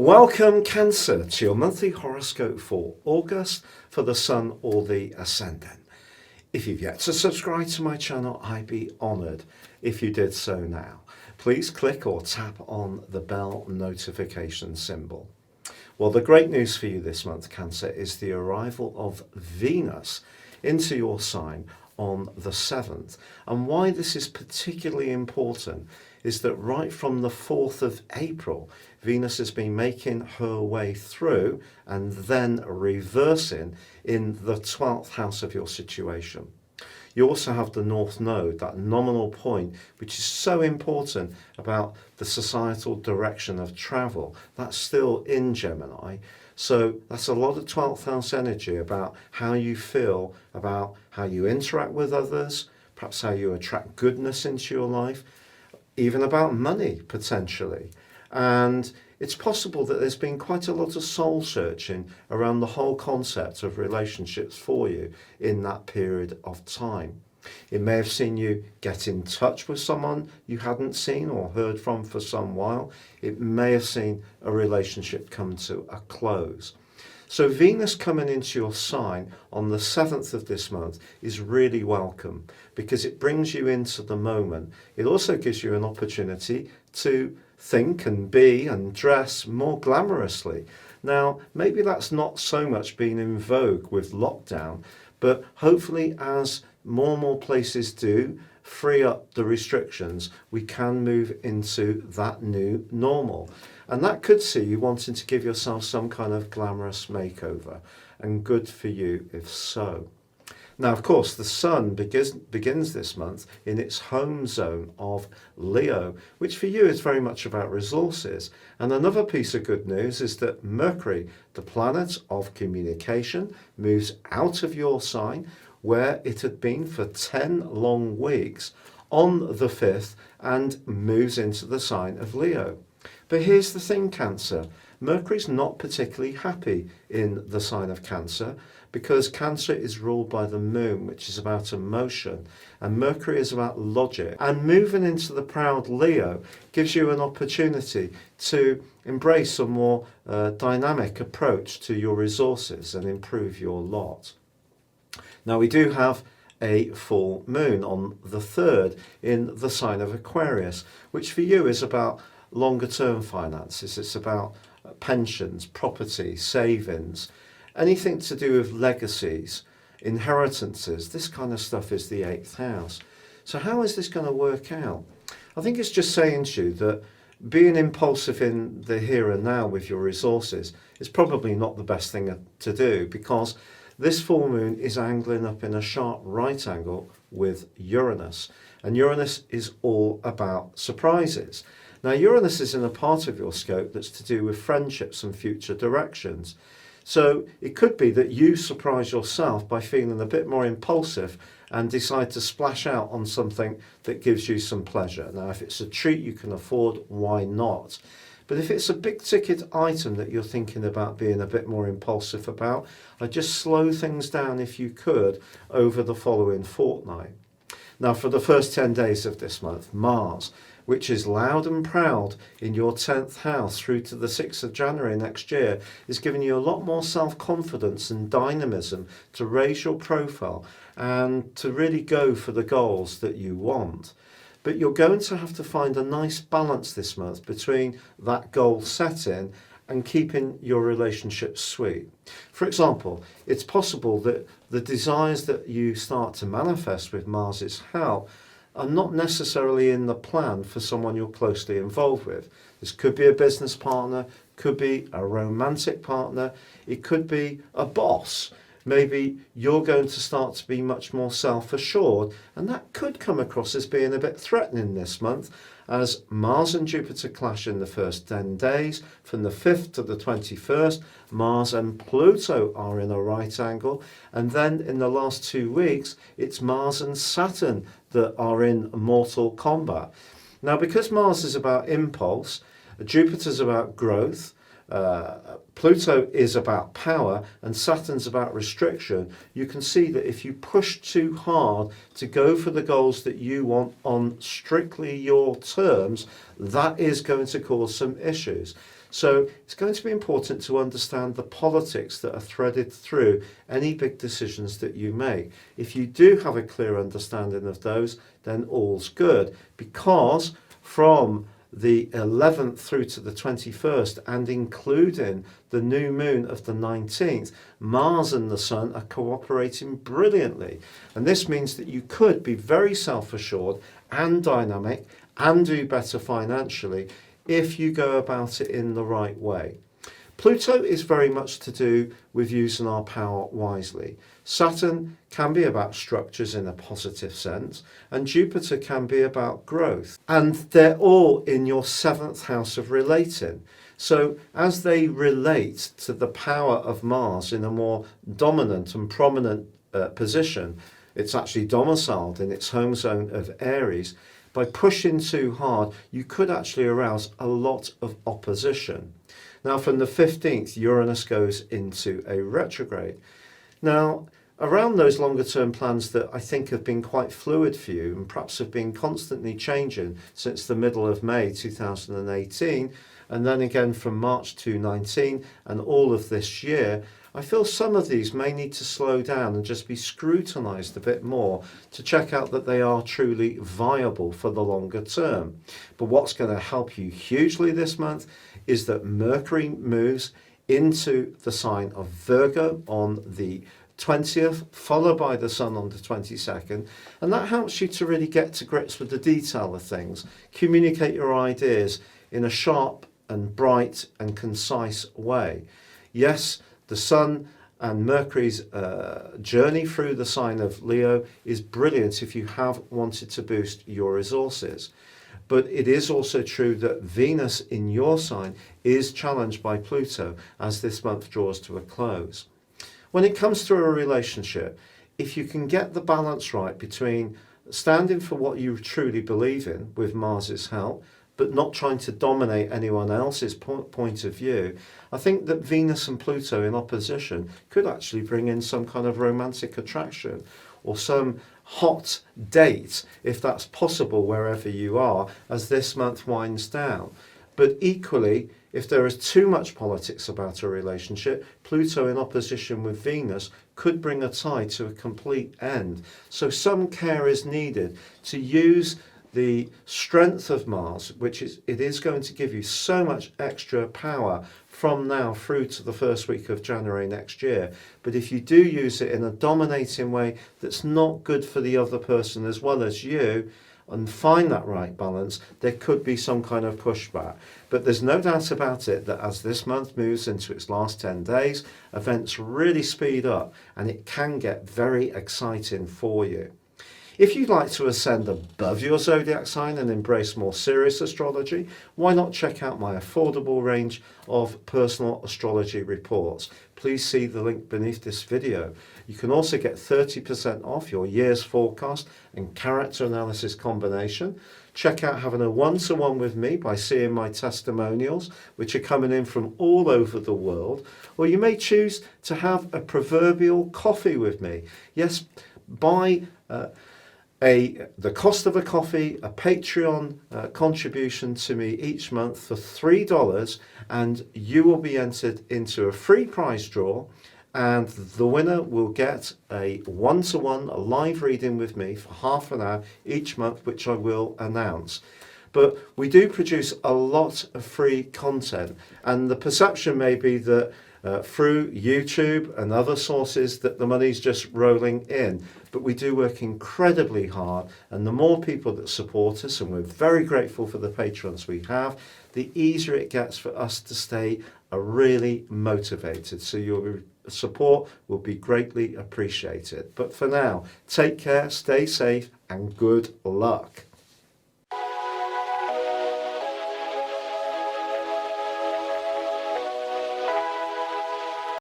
Welcome, Cancer, to your monthly horoscope for August for the Sun or the Ascendant. If you've yet to subscribe to my channel, I'd be honoured if you did so now. Please click or tap on the bell notification symbol. Well, the great news for you this month, Cancer, is the arrival of Venus into your sign on the 7th. And why this is particularly important is that right from the 4th of April, Venus has been making her way through and then reversing in the 12th house of your situation. You also have the North Node, that nominal point, which is so important about the societal direction of travel. That's still in Gemini. So that's a lot of 12th house energy about how you feel, about how you interact with others, perhaps how you attract goodness into your life, even about money potentially. And it's possible that there's been quite a lot of soul searching around the whole concept of relationships for you in that period of time. It may have seen you get in touch with someone you hadn't seen or heard from for some while. It may have seen a relationship come to a close. So Venus coming into your sign on the 7th of this month is really welcome because it brings you into the moment. It also gives you an opportunity to think and be and dress more glamorously. Now, maybe that's not so much been in vogue with lockdown, but hopefully as more and more places do free up the restrictions, we can move into that new normal. And that could see you wanting to give yourself some kind of glamorous makeover, and good for you if so. Now, of course, the Sun begins this month in its home zone of Leo, which for you is very much about resources. And another piece of good news is that Mercury, the planet of communication, moves out of your sign, where it had been for 10 long weeks, on the 5th, and moves into the sign of Leo. But here's the thing, Cancer. Mercury's not particularly happy in the sign of Cancer because Cancer is ruled by the Moon, which is about emotion, and Mercury is about logic. And moving into the proud Leo gives you an opportunity to embrace a more dynamic approach to your resources and improve your lot. Now, we do have a full moon on the 3rd in the sign of Aquarius, which for you is about longer term finances. It's about pensions, property, savings, anything to do with legacies, inheritances. This kind of stuff is the 8th house. So how is this going to work out? I think it's just saying to you that being impulsive in the here and now with your resources is probably not the best thing to do, because this full moon is angling up in a sharp right angle with Uranus, and Uranus is all about surprises. Now, Uranus is in a part of your scope that's to do with friendships and future directions. So it could be that you surprise yourself by feeling a bit more impulsive and decide to splash out on something that gives you some pleasure. Now, if it's a treat you can afford, why not? But if it's a big ticket item that you're thinking about being a bit more impulsive about, I'd just slow things down if you could over the following fortnight. Now, for the first 10 days of this month, Mars, which is loud and proud in your 10th house through to the 6th of January next year, is giving you a lot more self-confidence and dynamism to raise your profile and to really go for the goals that you want. But you're going to have to find a nice balance this month between that goal setting and keeping your relationship sweet. For example, it's possible that the desires that you start to manifest with Mars's help are not necessarily in the plan for someone you're closely involved with. This could be a business partner, could be a romantic partner, it could be a boss. Maybe you're going to start to be much more self-assured, and that could come across as being a bit threatening this month, as Mars and Jupiter clash in the first 10 days. From the 5th to the 21st, Mars and Pluto are in a right angle, and then in the last 2 weeks, it's Mars and Saturn that are in mortal combat. Now, because Mars is about impulse, Jupiter's about growth, Pluto is about power, and Saturn's about restriction, you can see that if you push too hard to go for the goals that you want on strictly your terms, that is going to cause some issues. So it's going to be important to understand the politics that are threaded through any big decisions that you make. If you do have a clear understanding of those, then all's good, because from the 11th through to the 21st, and including the new moon of the 19th, Mars and the Sun are cooperating brilliantly. And this means that you could be very self-assured and dynamic and do better financially if you go about it in the right way. Pluto is very much to do with using our power wisely. Saturn can be about structures in a positive sense, and Jupiter can be about growth. And they're all in your 7th house of relating. So as they relate to the power of Mars in a more dominant and prominent position, it's actually domiciled in its home zone of Aries. By pushing too hard, you could actually arouse a lot of opposition. Now, from the 15th, Uranus goes into a retrograde. Now, around those longer term plans that I think have been quite fluid for you and perhaps have been constantly changing since the middle of May 2018, and then again from March 2019 and all of this year, I feel some of these may need to slow down and just be scrutinised a bit more to check out that they are truly viable for the longer term. But what's going to help you hugely this month is that Mercury moves into the sign of Virgo on the 20th, followed by the Sun on the 22nd, and that helps you to really get to grips with the detail of things, communicate your ideas in a sharp and bright and concise way. Yes, the Sun and Mercury's journey through the sign of Leo is brilliant if you have wanted to boost your resources. But it is also true that Venus in your sign is challenged by Pluto as this month draws to a close. When it comes to a relationship, if you can get the balance right between standing for what you truly believe in with Mars's help, but not trying to dominate anyone else's point of view, I think that Venus and Pluto in opposition could actually bring in some kind of romantic attraction or some hot date, if that's possible wherever you are, as this month winds down. But equally, if there is too much politics about a relationship, Pluto in opposition with Venus could bring a tie to a complete end. So some care is needed to use the strength of Mars, it is going to give you so much extra power from now through to the first week of January next year. But if you do use it in a dominating way that's not good for the other person as well as you, and find that right balance, there could be some kind of pushback. But there's no doubt about it that as this month moves into its last 10 days, events really speed up and it can get very exciting for you. If you'd like to ascend above your zodiac sign and embrace more serious astrology, why not check out my affordable range of personal astrology reports? Please see the link beneath this video. You can also get 30% off your year's forecast and character analysis combination. Check out having a one-to-one with me by seeing my testimonials, which are coming in from all over the world. Or you may choose to have a proverbial coffee with me. Yes, buy the cost of a coffee, a Patreon contribution to me each month for $3, and you will be entered into a free prize draw, and the winner will get a one-to-one live reading with me for half an hour each month, which I will announce. But we do produce a lot of free content, and the perception may be that through YouTube and other sources that the money's just rolling in. But we do work incredibly hard, and the more people that support us, and we're very grateful for the patrons we have, the easier it gets for us to stay really motivated. So your support will be greatly appreciated. But for now, take care, stay safe, and good luck.